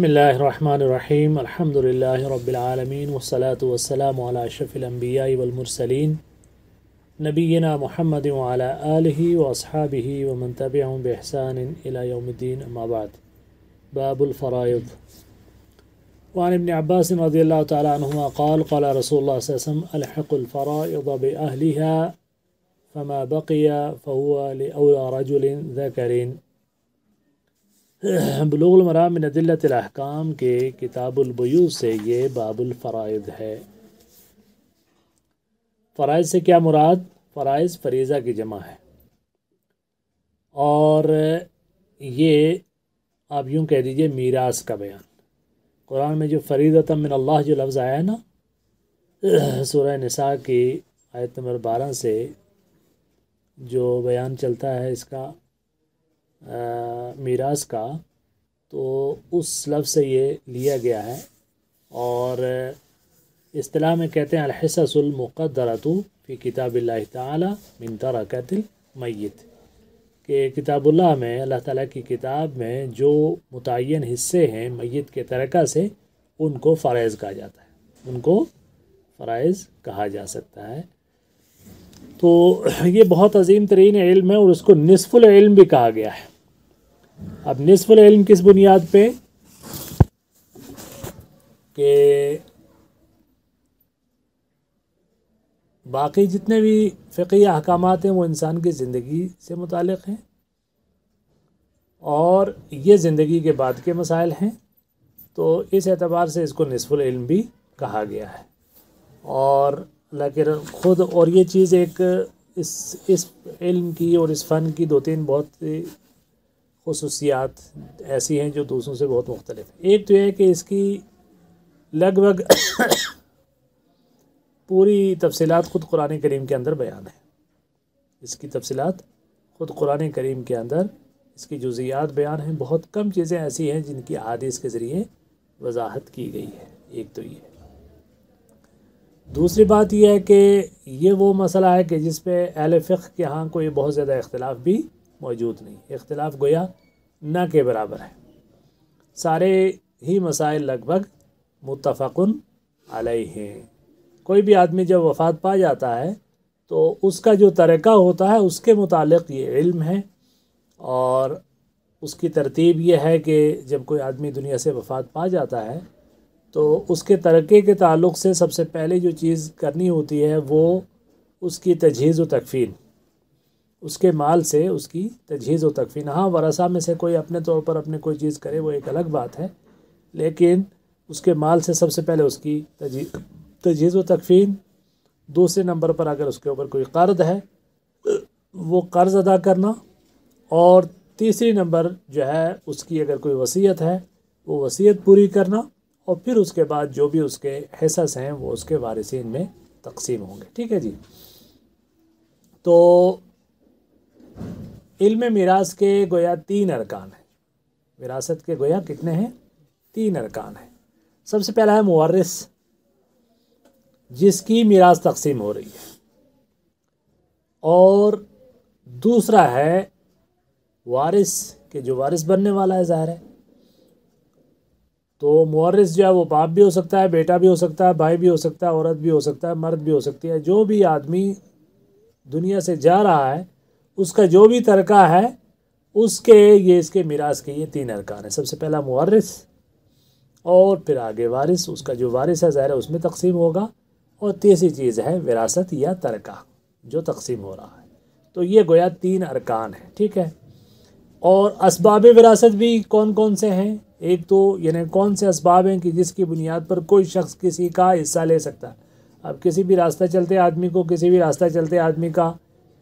بسم اللہ الرحمن الرحیم الحمد للہ رب العالمین والصلاة والسلام علی اشرف الانبیاء والمرسلین نبینا محمد وعلی آلہ واصحابہ ومن تبعهم بإحسان الى یوم الدین اما بعد باب الفرائض وعن ابن عباس رضی اللہ تعالی عنہما قال قال رسول اللہ صلی اللہ علیہ وسلم الحق الفرائض بأہلها فما بقی فهو لأولى رجل ذکر۔ بلوغ المرام من ادلۃ الاحکام کے کتاب البیوع سے یہ باب الفرائض ہے۔ فرائض سے کیا مراد؟ فرائض فریضہ کی جمع ہے، اور یہ آپ یوں کہہ دیجئے میراث کا بیان۔ قرآن میں جو فریضۃ من اللہ جو لفظ آیا ہے نا، سورہ نساء کی آیت نمبر 12 سے جو بیان چلتا ہے اس کا میراث کا، تو اس لفظ سے یہ لیا گیا ہے، اور اصطلاح میں کہتے ہیں الحصص المقدرۃ فی کتاب اللہ تعالی من ترکۃ المیت، کہ کتاب اللہ میں، اللہ تعالیٰ کی کتاب میں جو متعین حصے ہیں میت کے ترکہ سے، ان کو فرائض کہا جاتا ہے، ان کو فرائض کہا جا سکتا ہے۔ تو یہ بہت عظیم ترین علم ہے، اور اس کو نصف العلم بھی کہا گیا ہے۔ اب نصف العلم کس بنیاد پہ؟ کہ باقی جتنے بھی فقہی احکامات ہیں وہ انسان کی زندگی سے متعلق ہیں، اور یہ زندگی کے بعد کے مسائل ہیں، تو اس اعتبار سے اس کو نصف العلم بھی کہا گیا ہے۔ اور لیکن خود اور یہ چیز ایک اس علم کی اور اس فن کی دو تین بہت خصوصیات ایسی ہیں جو دوسروں سے بہت مختلف ہیں۔ ایک تو یہ ہے کہ اس کی لگ بھگ پوری تفصیلات خود قرآن کریم کے اندر بیان ہے۔ اس کی تفصیلات خود قرآن کریم کے اندر اس کی جزئیات بیان ہیں۔ بہت کم چیزیں ایسی ہیں جن کی احادیث کے ذریعے وضاحت کی گئی ہے۔ ایک تو یہ۔ دوسری بات یہ ہے کہ یہ وہ مسئلہ ہے کہ جس پہ اہل فقہ کے ہاں کوئی بہت زیادہ اختلاف بھی موجود نہیں، اختلاف گویا نہ کے برابر ہے۔ سارے ہی مسائل لگ بھگ متفق علیہ ہیں۔ کوئی بھی آدمی جب وفات پا جاتا ہے تو اس کا جو ترکہ ہوتا ہے اس کے متعلق یہ علم ہے، اور اس کی ترتیب یہ ہے کہ جب کوئی آدمی دنیا سے وفات پا جاتا ہے تو اس کے ترکے کے تعلق سے سب سے پہلے جو چیز کرنی ہوتی ہے وہ اس کی تجہیز و تکفین، اس کے مال سے اس کی تجہیز و تکفین۔ ہاں، ورثہ میں سے کوئی اپنے طور پر اپنے کوئی چیز کرے وہ ایک الگ بات ہے، لیکن اس کے مال سے سب سے پہلے اس کی تجہیز و تکفین۔ دوسرے نمبر پر اگر اس کے اوپر کوئی قرض ہے وہ قرض ادا کرنا، اور تیسری نمبر جو ہے اس کی اگر کوئی وصیت ہے وہ وصیت پوری کرنا، اور پھر اس کے بعد جو بھی اس کے حصص ہیں وہ اس کے وارثین میں تقسیم ہوں گے۔ ٹھیک ہے جی۔ تو علم میراث کے گویا 3 ارکان ہیں۔ وراثت کے گویا کتنے ہیں؟ 3 ارکان ہیں۔ سب سے پہلا ہے مورث، جس کی میراث تقسیم ہو رہی ہے، اور دوسرا ہے وارث، کہ جو وارث بننے والا ہے ظاہر ہے۔ تو مورث جو ہے وہ باپ بھی ہو سکتا ہے، بیٹا بھی ہو سکتا ہے، بھائی بھی ہو سکتا ہے، عورت بھی ہو سکتا ہے، مرد بھی ہو سکتی ہے۔ جو بھی آدمی دنیا سے جا رہا ہے اس کا جو بھی ترکہ ہے اس کے میراث کے یہ 3 ارکان ہیں۔ سب سے پہلا مورث، اور پھر آگے وارث، اس کا جو وارث ہے ظاہر ہے اس میں تقسیم ہوگا، اور تیسری چیز ہے وراثت یا ترکہ جو تقسیم ہو رہا ہے۔ تو یہ گویا 3 ارکان ہیں۔ ٹھیک ہے۔ اور اسباب وراثت بھی کون کون سے ہیں؟ ایک تو یعنی کون سے اسباب ہیں کہ جس کی بنیاد پر کوئی شخص کسی کا حصہ لے سکتا ہے۔ اب کسی بھی راستہ چلتے آدمی کو کسی بھی راستہ چلتے آدمی کا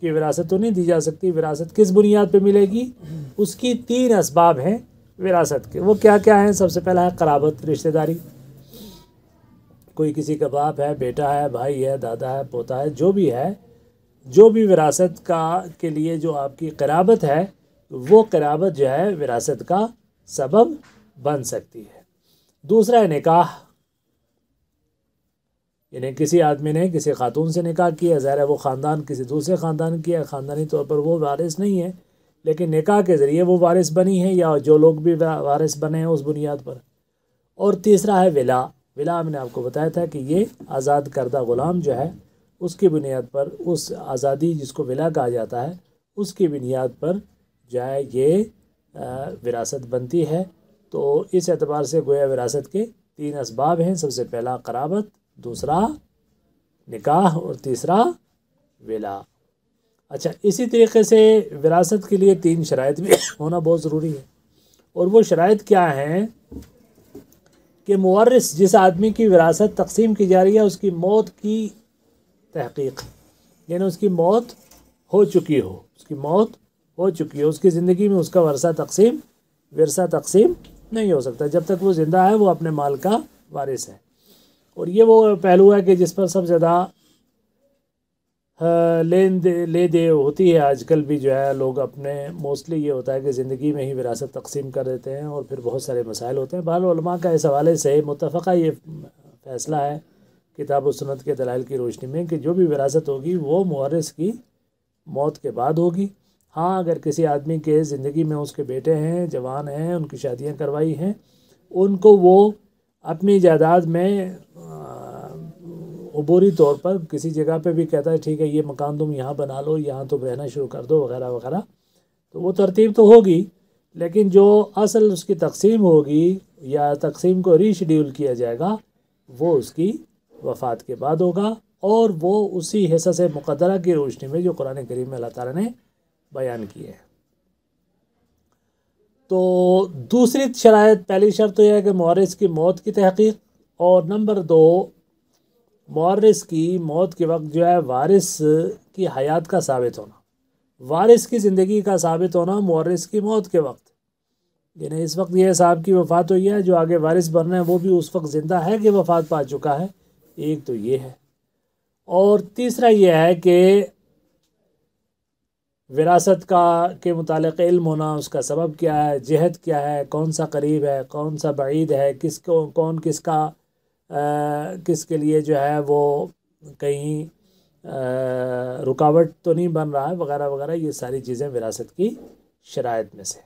کی وراثت تو نہیں دی جا سکتی۔ وراثت کس بنیاد پہ ملے گی؟ اس کی 3 اسباب ہیں وراثت کے۔ وہ کیا کیا ہیں؟ سب سے پہلا ہے قرابت، رشتہ داری۔ کوئی کسی کا باپ ہے، بیٹا ہے، بھائی ہے، دادا ہے، پوتا ہے، جو بھی ہے، جو بھی وراثت کے لیے جو آپ کی قرابت ہے، وہ قرابت جو ہے وراثت کا سبب بن سکتی ہے۔ دوسرا ہے نکاح، یعنی کسی آدمی نے کسی خاتون سے نکاح کیا، ظاہر ہے وہ خاندان کسی دوسرے خاندان کی ہے، خاندانی طور پر وہ وارث نہیں ہے، لیکن نکاح کے ذریعے وہ وارث بنی ہے، یا جو لوگ بھی وارث بنے ہیں اس بنیاد پر۔ اور تیسرا ہے ولا. ولا میں نے آپ کو بتایا تھا کہ یہ آزاد کردہ غلام جو ہے اس کی بنیاد پر، اس آزادی جس کو ولا کہا جاتا ہے، اس کی بنیاد پر جو ہے یہ وراثت بنتی ہے. تو اس اعتبار سے گویا وراثت کے 3 اسباب ہیں. سب سے پہلا قرابت، دوسرا نکاح، اور تیسرا ولا. اچھا، اسی طریقے سے وراثت کے لیے 3 شرائط بھی ہونا بہت ضروری ہے. اور وہ شرائط کیا ہیں کہ مورث جس آدمی کی وراثت تقسیم کی جا رہی ہے اس کی موت کی تحقیق، یعنی اس کی موت ہو چکی ہو، اس کی موت ہو چکی ہو، اس کی زندگی میں اس کا ورثہ تقسیم نہیں ہو سکتا. جب تک وہ زندہ ہے وہ اپنے مال کا وارث ہے. اور یہ وہ پہلو ہے کہ جس پر سب سے زیادہ لے دے ہوتی ہے آج کل بھی. جو ہے لوگ اپنے موسٹلی یہ ہوتا ہے کہ زندگی میں ہی وراثت تقسیم کر دیتے ہیں اور پھر بہت سارے مسائل ہوتے ہیں. بہرحال علماء کا اس حوالے سے متفقہ یہ فیصلہ ہے کتاب و سنت کے دلائل کی روشنی میں کہ جو بھی وراثت ہوگی وہ مورث کی موت کے بعد ہوگی. ہاں، اگر کسی آدمی کے زندگی میں اس کے بیٹے ہیں، جوان ہیں، ان کی شادیاں کروائی ہیں، ان کو وہ اپنی جائیداد میں عبوری طور پر کسی جگہ پہ بھی کہتا ہے ٹھیک ہے یہ مکان تم یہاں بنا لو، یہاں تم رہنا شروع کر دو، وغیرہ وغیرہ. تو وہ ترتیب تو ہوگی، لیکن جو اصل اس کی تقسیم ہوگی یا تقسیم کو ری شیڈیول کیا جائے گا وہ اس کی وفات کے بعد ہوگا، اور وہ اسی حصص مقدرہ کی روشنی میں جو قرآن کریم میں اللہ تعالیٰ نے بیان کی ہے. تو دوسری شرائط، پہلی شرط تو یہ ہے کہ مورث کی موت کی تحقیق، اور نمبر 2 مورث کی موت کے وقت جو ہے وارث کی حیات کا ثابت ہونا، وارث کی زندگی کا ثابت ہونا مورث کی موت کے وقت. یعنی اس وقت یہ صاحب کی وفات ہوئی ہے، جو آگے وارث بننا ہے وہ بھی اس وقت زندہ ہے کہ وفات پا چکا ہے. ایک تو یہ ہے. اور تیسرا یہ ہے کہ وراثت کے متعلق علم ہونا، اس کا سبب کیا ہے، جہت کیا ہے، کون سا قریب ہے، کون سا بعید ہے، کون کس کے لیے جو ہے وہ کہیں رکاوٹ تو نہیں بن رہا ہے، وغیرہ وغیرہ. یہ ساری چیزیں وراثت کی شرائط میں سے.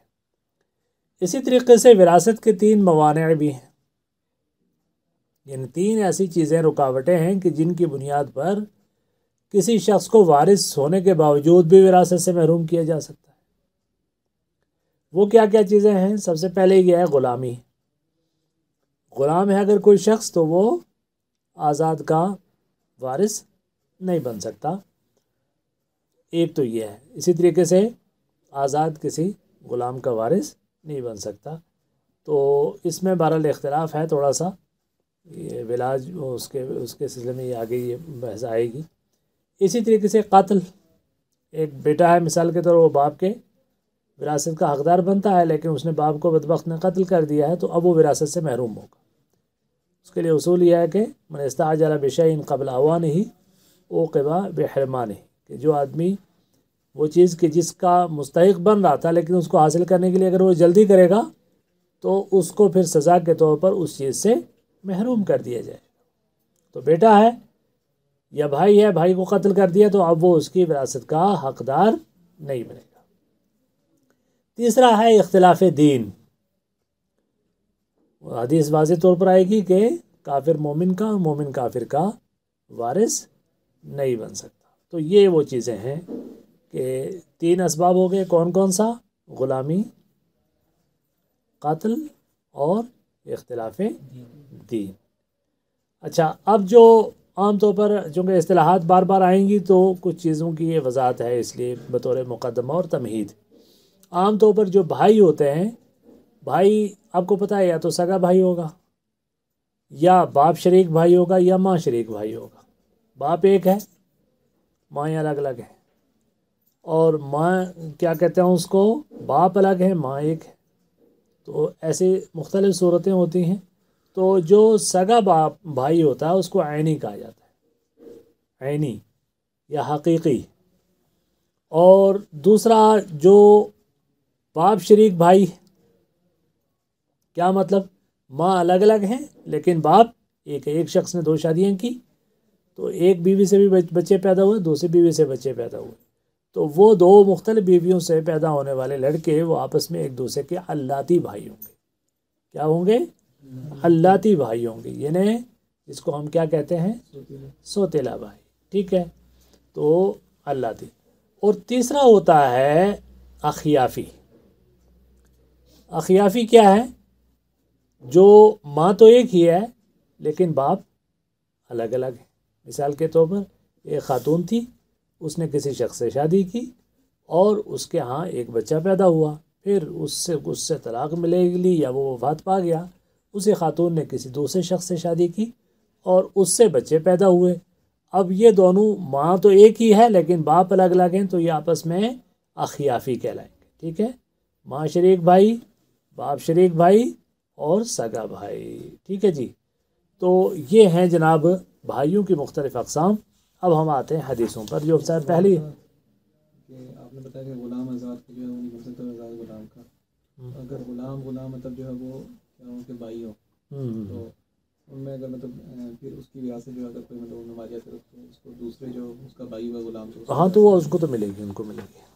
اسی طریقے سے وراثت کے 3 موانع بھی ہیں، یعنی 3 ایسی چیزیں، رکاوٹیں ہیں کہ جن کی بنیاد پر کسی شخص کو وارث ہونے کے باوجود بھی وراثت سے محروم کیا جا سکتا ہے. وہ کیا کیا چیزیں ہیں؟ سب سے پہلے یہ ہے غلامی. غلام ہے اگر کوئی شخص تو وہ آزاد کا وارث نہیں بن سکتا. ایک تو یہ ہے. اسی طریقے سے آزاد کسی غلام کا وارث نہیں بن سکتا. تو اس میں بہرحال اختلاف ہے تھوڑا سا، یہ ولاج اس کے سلسلے میں یہ آگے یہ بحث آئے گی. اسی طریقے سے قتل. ایک بیٹا ہے مثال کے طور وہ باپ کے وراثت کا حقدار بنتا ہے، لیکن اس نے باپ کو بدبخت نے قتل کر دیا ہے، تو اب وہ وراثت سے محروم ہوگا. اس کے لیے اصول یہ ہے کہ من استعجل بشیء قبل اوانہ عوقب بحرمانہ، کہ جو آدمی وہ چیز کہ جس کا مستحق بن رہا تھا لیکن اس کو حاصل کرنے کے لیے اگر وہ جلدی کرے گا تو اس کو پھر سزا کے طور پر اس چیز سے محروم کر دیا جائے. تو بیٹا ہے یا بھائی ہے، بھائی کو قتل کر دیا تو اب وہ اس کی وراثت کا حقدار نہیں بنے گا. تیسرا ہے اختلاف دین. حدیث واضح طور پر آئے گی کہ کافر مومن کا اور مومن کافر کا وارث نہیں بن سکتا. تو یہ وہ چیزیں ہیں کہ 3 اسباب ہو گئے. کون کون سا؟ غلامی، قتل اور اختلاف دین. اچھا، اب جو عام طور پر چونکہ اصطلاحات بار بار آئیں گی تو کچھ چیزوں کی یہ وضاحت ہے، اس لیے بطور مقدمہ اور تمہید. عام طور پر جو بھائی ہوتے ہیں، بھائی آپ کو پتہ ہے یا تو سگا بھائی ہوگا، یا باپ شریک بھائی ہوگا، یا ماں شریک بھائی ہوگا. باپ ایک ہے، مائیں الگ الگ ہیں، اور ماں کیا کہتے ہیں اس کو، باپ الگ ہے، ماں ایک ہے. تو ایسے مختلف صورتیں ہوتی ہیں. تو جو سگا باپ بھائی ہوتا ہے اس کو عینی کہا جاتا ہے، عینی یا حقیقی. اور دوسرا جو باپ شریک بھائی، کیا مطلب؟ ماں الگ الگ ہیں لیکن باپ ایک شخص نے 2 شادیاں کی، تو ایک بیوی سے بھی بچے پیدا ہوئے، دوسری بیوی سے بچے پیدا ہوئے، تو وہ 2 مختلف بیویوں سے پیدا ہونے والے لڑکے وہ آپس میں ایک دوسرے کے علاتی بھائی ہوں گے. کیا ہوں گے؟ اللاتی بھائی ہوں گے، یعنی جس کو ہم کیا کہتے ہیں، سوتیلا بھائی، ٹھیک ہے، تو اللاتی۔ اور تیسرا ہوتا ہے اخیافی۔ اخیافی کیا ہے؟ جو ماں تو ایک ہی ہے لیکن باپ الگ الگ ہے۔ مثال کے طور پر ایک خاتون تھی، اس نے کسی شخص سے شادی کی اور اس کے ہاں ایک بچہ پیدا ہوا، پھر اس سے طلاق ملے لی یا وہ وفات پا گیا، اسی خاتون نے کسی دوسرے شخص سے شادی کی اور اس سے بچے پیدا ہوئے۔ اب یہ دونوں ماں تو ایک ہی ہے لیکن باپ الگ الگ ہیں، تو یہ آپس میں اخیافی کہلائیں گے، ٹھیک ہے، ماں شریک بھائی، باپ شریک بھائی اور سگا بھائی، ٹھیک ہے جی۔ تو یہ ہیں جناب بھائیوں کی مختلف اقسام۔ اب ہم آتے ہیں حدیثوں پر، جو سر پہلی آپ نے بتایا کہ غلام آزاد جو ہے وہ نہیں بن سکتا آزاد غلام کا، اگر غلام مطلب جو ہے وہ کیا ان کے بھائی ہو تو ان میں اگر مطلب پھر اس کی وجہ سے جو اگر کوئی مطلب نماریت ہے تو اس کو دوسرے جو اس کا بھائی ہوا غلام ہاں تو وہ اس کو تو ملے گی، ان کو ملے گی۔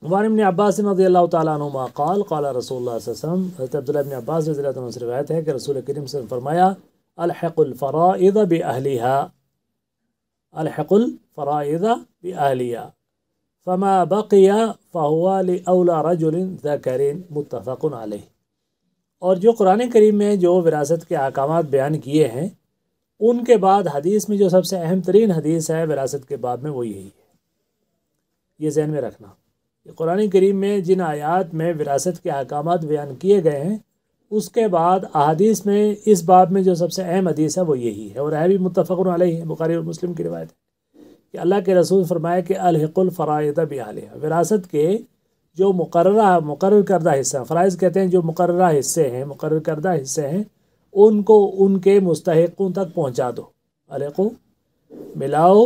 وعن ابن عباس رضی اللہ تعالیٰ عنہما قال قال رسول اللہ صلی اللہ علیہ وسلم، حضرت عبداللہ ابن عباس رضی اللہ عنہ سے روایت ہے کہ رسول کریم صلی اللہ علیہ وسلم فرمایا، الحق الفرائض بأہلها، الحق الفرائض بأہلها فما بقي فهو لأولى رجل ذكر، متفق علیہ۔ اور جو قرآن کریم میں جو وراثت کے احکامات بیان کیے ہیں، ان کے بعد حدیث میں جو سب سے اہم ترین حدیث ہے وراثت کے باب میں وہ یہی ہے، یہ ذہن میں رکھنا۔ قرآن کریم میں جن آیات میں وراثت کے احکامات بیان کیے گئے ہیں، اس کے بعد احادیث میں اس باب میں جو سب سے اہم حدیث ہے وہ یہی ہے، اور ہے بھی متفق علیہ ہے، بخاری اور مسلم کی روایت ہے کہ اللہ کے رسول فرمایا کہ الحق الفرائض بأہلها، وراثت کے جو مقرر کردہ حصہ، فرائض کہتے ہیں جو مقررہ حصے ہیں، مقرر کردہ حصے ہیں، ان کو ان کے مستحقوں تک پہنچا دو، الحقو ملاؤ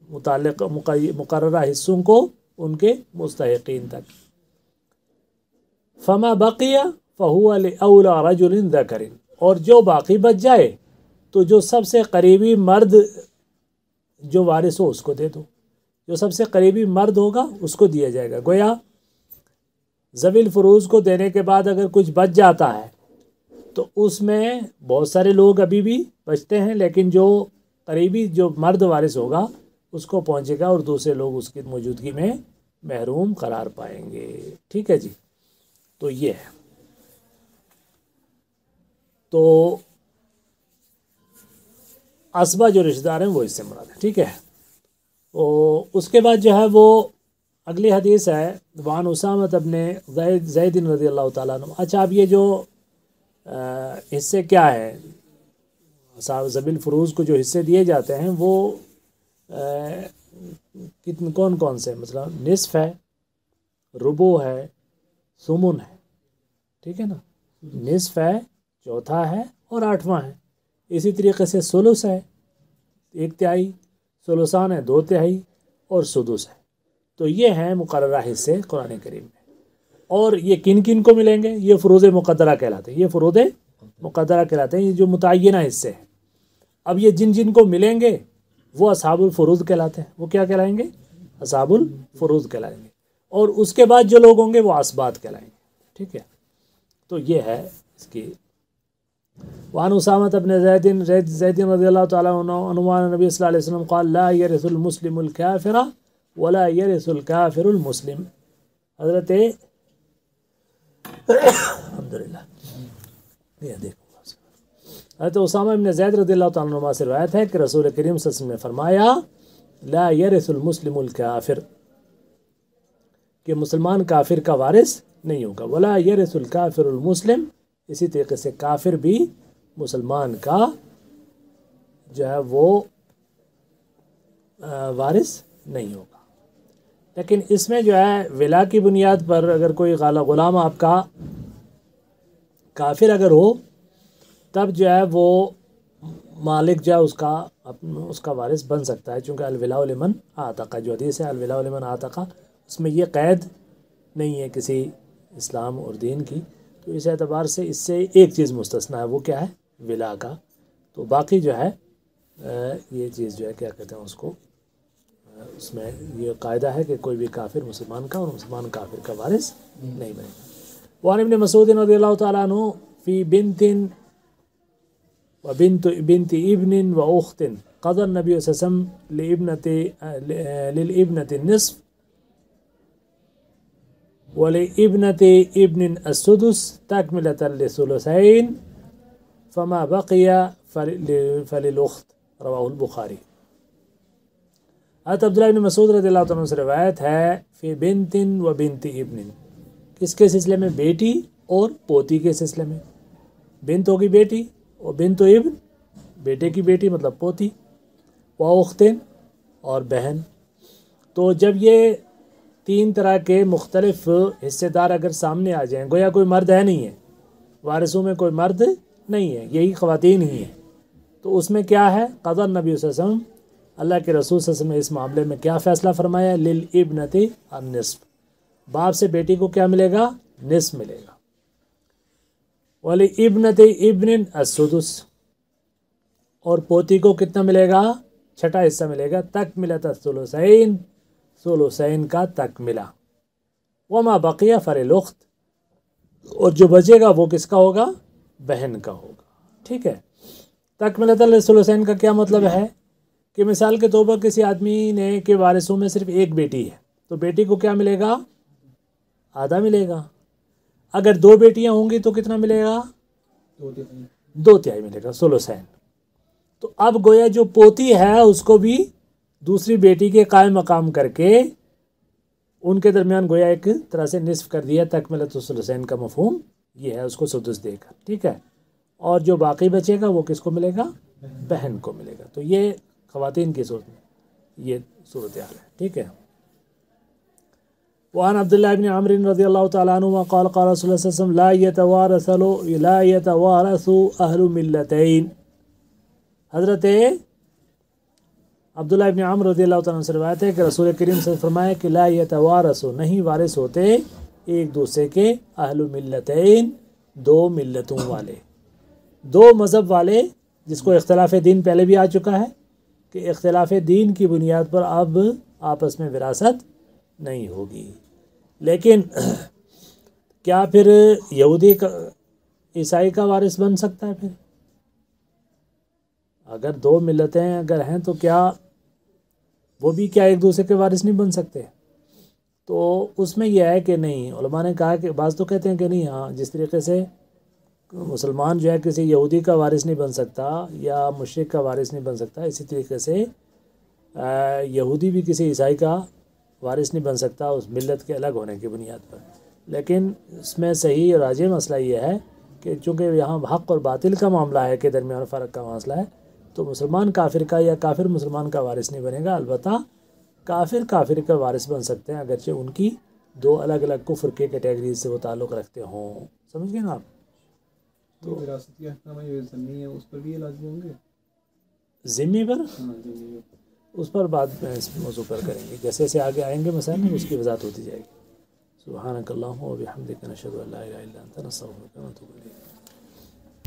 متعلق مقررہ حصوں کو ان کے مستحقین تک۔ فما بقیہ فہو لأولی رجل ذکر، اور جو باقی بچ جائے تو جو سب سے قریبی مرد جو وارث ہو اس کو دے دو، جو سب سے قریبی مرد ہوگا اس کو دیا جائے گا۔ گویا ذوی الفروض کو دینے کے بعد اگر کچھ بچ جاتا ہے تو اس میں بہت سارے لوگ ابھی بھی بچتے ہیں، لیکن جو قریبی جو مرد وارث ہوگا اس کو پہنچے گا اور دوسرے لوگ اس کی موجودگی میں محروم قرار پائیں گے، ٹھیک ہے جی۔ تو یہ ہے، تو اسبا جو رشتہ دار ہیں وہ اس سے مراد ہے، ٹھیک ہے۔ تو اس کے بعد جو ہے وہ اگلی حدیث ہے وعن اسامہ ابن زید رضی اللہ تعالیٰ عنہ۔ اچھا، اب یہ جو حصے کیا ہے، ذوی الفروض کو جو حصے دیے جاتے ہیں وہ کون کون سے، مطلب نصف ہے، ربع ہے، ثمن ہے، ٹھیک ہے نا، نصف ہے، چوتھا ہے اور آٹھواں ہے۔ اسی طریقے سے ثلث ہے 1/3، ثلثان ہے 2/3 اور سدس ہے۔ تو یہ ہیں مقررہ حصے قرآن کریم میں، اور یہ کن کن کو ملیں گے؟ یہ فروض مقدرہ کہلاتے ہیں، یہ فروض مقدرہ کہلاتے ہیں، یہ جو متعینہ حصے ہیں۔ اب یہ جن جن کو ملیں گے وہ اصحاب الفروض کہلاتے ہیں، وہ کیا کہلائیں گے؟ اصحاب الفروض کہلائیں گے، اور اس کے بعد جو لوگ ہوں گے وہ اسباط کہلائیں گے، ٹھیک ہے۔ تو یہ ہے اس کی۔ وعن اسامہ ابن زید رضی اللہ تعالیٰ عنہ عنوان نبی صلی اللہ علیہ وسلم قال لا يرث المسلم الكافر ولا يرث الكافر المسلم۔ حضرت الحمدللہ یہ دیکھو، حضرت اسامہ ابن زید رضی اللہ تعالیٰ عنہ سے روایت ہے کہ رسول کریم صلی اللہ علیہ وسلم نے فرمایا لا يرث المسلم الكافر، کہ مسلمان کافر کا وارث نہیں ہوگا، ولا يرث الكافر المسلم، اسی طریقے سے کافر بھی مسلمان کا جو ہے وہ وارث نہیں ہوگا۔ لیکن اس میں جو ہے ولا کی بنیاد پر اگر کوئی غلام آپ کا کافر اگر ہو تب جو ہے وہ مالک جو ہے اس کا وارث بن سکتا ہے، چونکہ الولاء لمن اعتق، جو حدیث ہے الولاء لمن اعتق، اس میں یہ قید نہیں ہے کسی اسلام اور دین کی، تو اس اعتبار سے اس سے ایک چیز مستثنا ہے، وہ کیا ہے؟ ولا کا۔ تو باقی جو ہے یہ چیز جو ہے کیا کہتے ہیں اس کو، اس میں یہ قاعدہ ہے کہ کوئی بھی کافر مسلمان کا اور مسلمان کافر کا وارث نہیں بنے گا۔ وعن ابن مسعود رضی اللہ تعالیٰ عنہ فی بنت بنت ابن واخت قضى النبي صلی اللہ علیہ وسلم للابنة النصف ولابنة ابن السدس تكملة للثلثين فما بقي فللأخت رواہ البخاری۔ حضرت عبداللہ بن مسعود رضی اللہ عنہ سے روایت ہے فی بنت و بنت ابن، کس کے سلسلے میں؟ بیٹی اور پوتی کے سلسلے میں۔ بنت ہوگی بیٹی اور بنت ابن بیٹے کی بیٹی مطلب پوتی، و اختن اور بہن۔ تو جب یہ تین طرح کے مختلف حصے دار اگر سامنے آ جائیں، گویا کوئی مرد ہے نہیں ہے، وارثوں میں کوئی مرد نہیں ہے، یہی خواتین ہی ہیں، تو اس میں کیا ہے؟ قضى النبی صلی اللہ علیہ وسلم، اللہ کے رسول صلی اللہ علیہ وسلم نے اس معاملے میں کیا فیصلہ فرمایا؟ للابنۃ النصف، باپ سے بیٹی کو کیا ملے گا؟ نصف ملے گا۔ ولابنۃ ابن السدس، اور پوتی کو کتنا ملے گا؟ چھٹا حصہ ملے گا۔ تکملۃ الثلثین، ثلثین کا تکملہ۔ وما بقی فللأخت، اور جو بچے گا وہ کس کا ہوگا؟ بہن کا ہوگا۔ ٹھیک ہے، تکملۃ الثلثین کا کیا مطلب ہے کہ مثال کے طور پر کسی آدمی نے کے وارثوں میں صرف ایک بیٹی ہے تو بیٹی کو کیا ملے گا؟ آدھا ملے گا۔ اگر دو بیٹیاں ہوں گی تو کتنا ملے گا؟ 2/3 ملے گا، ثلثین۔ تو اب گویا جو پوتی ہے اس کو بھی دوسری بیٹی کے قائم مقام کر کے ان کے درمیان گویا ایک طرح سے نصف کر دیا۔ تکملۃ الثلثین کا مفہوم یہ ہے، اس کو سدس دے کر، ٹھیک ہے۔ اور جو باقی بچے گا وہ کس کو ملے گا؟ بہن کو ملے گا۔ تو یہ خواتین کی صورت میں یہ صورتحال ہے، ٹھیک ہے۔ وعن عبداللہ بن عمرو رضی اللہ تعالیٰ عنہ قال قال رسول اللہ صلی اللہ علیہ وسلم لا يتوارث اہل ملتین۔ حضرت عبداللہ ابن عمرو رضی اللہ تعالیٰ عنہ سے روایت ہے کہ رسول کریم صلی اللہ علیہ وسلم فرمایا کہ لا یتوارث، نہیں وارث ہوتے ایک دوسرے کے، اہل ملتین، دو ملتوں والے، دو مذہب والے، جس کو اختلاف دین پہلے بھی آ چکا ہے کہ اختلاف دین کی بنیاد پر اب آپس میں وراثت نہیں ہوگی۔ لیکن کیا پھر یہودی کا عیسائی کا وارث بن سکتا ہے؟ پھر اگر دو ملتیں اگر ہیں تو کیا وہ بھی کیا ایک دوسرے کے وارث نہیں بن سکتے؟ تو اس میں یہ ہے کہ نہیں، علماء نے کہا کہ بعض تو کہتے ہیں کہ نہیں، ہاں جس طریقے سے مسلمان جو ہے کسی یہودی کا وارث نہیں بن سکتا یا مشرک کا وارث نہیں بن سکتا، اسی طریقے سے یہودی بھی کسی عیسائی کا وارث نہیں بن سکتا اس ملت کے الگ ہونے کی بنیاد پر۔ لیکن اس میں صحیح اور راجح مسئلہ یہ ہے کہ چونکہ یہاں حق اور باطل کا معاملہ ہے کہ درمیان فرق کا مسئلہ ہے، تو مسلمان کافر کا یا کافر مسلمان کا وارث نہیں بنے گا، البتہ کافر کافر کا وارث بن سکتے ہیں اگرچہ ان کی دو الگ الگ کفر کے کیٹیگریز سے وہ تعلق رکھتے ہوں۔ سمجھ گئے نا آپ؟ تو وراثتی احکام یہ ذمی ہے، اس پر بھی یہ لازم ہوں گے؟ ذمی پر ہاں ذمی ہے، اس پر بعد میں اس موضوع پر کریں گے، جیسے جیسے آگے آئیں گے مسائل اس کی وضاحت ہوتی جائے گی۔ سبحانک اللہم و بحمدک، نشہد ان لا الہ الا انت، نستغفرک و نتوب الیک۔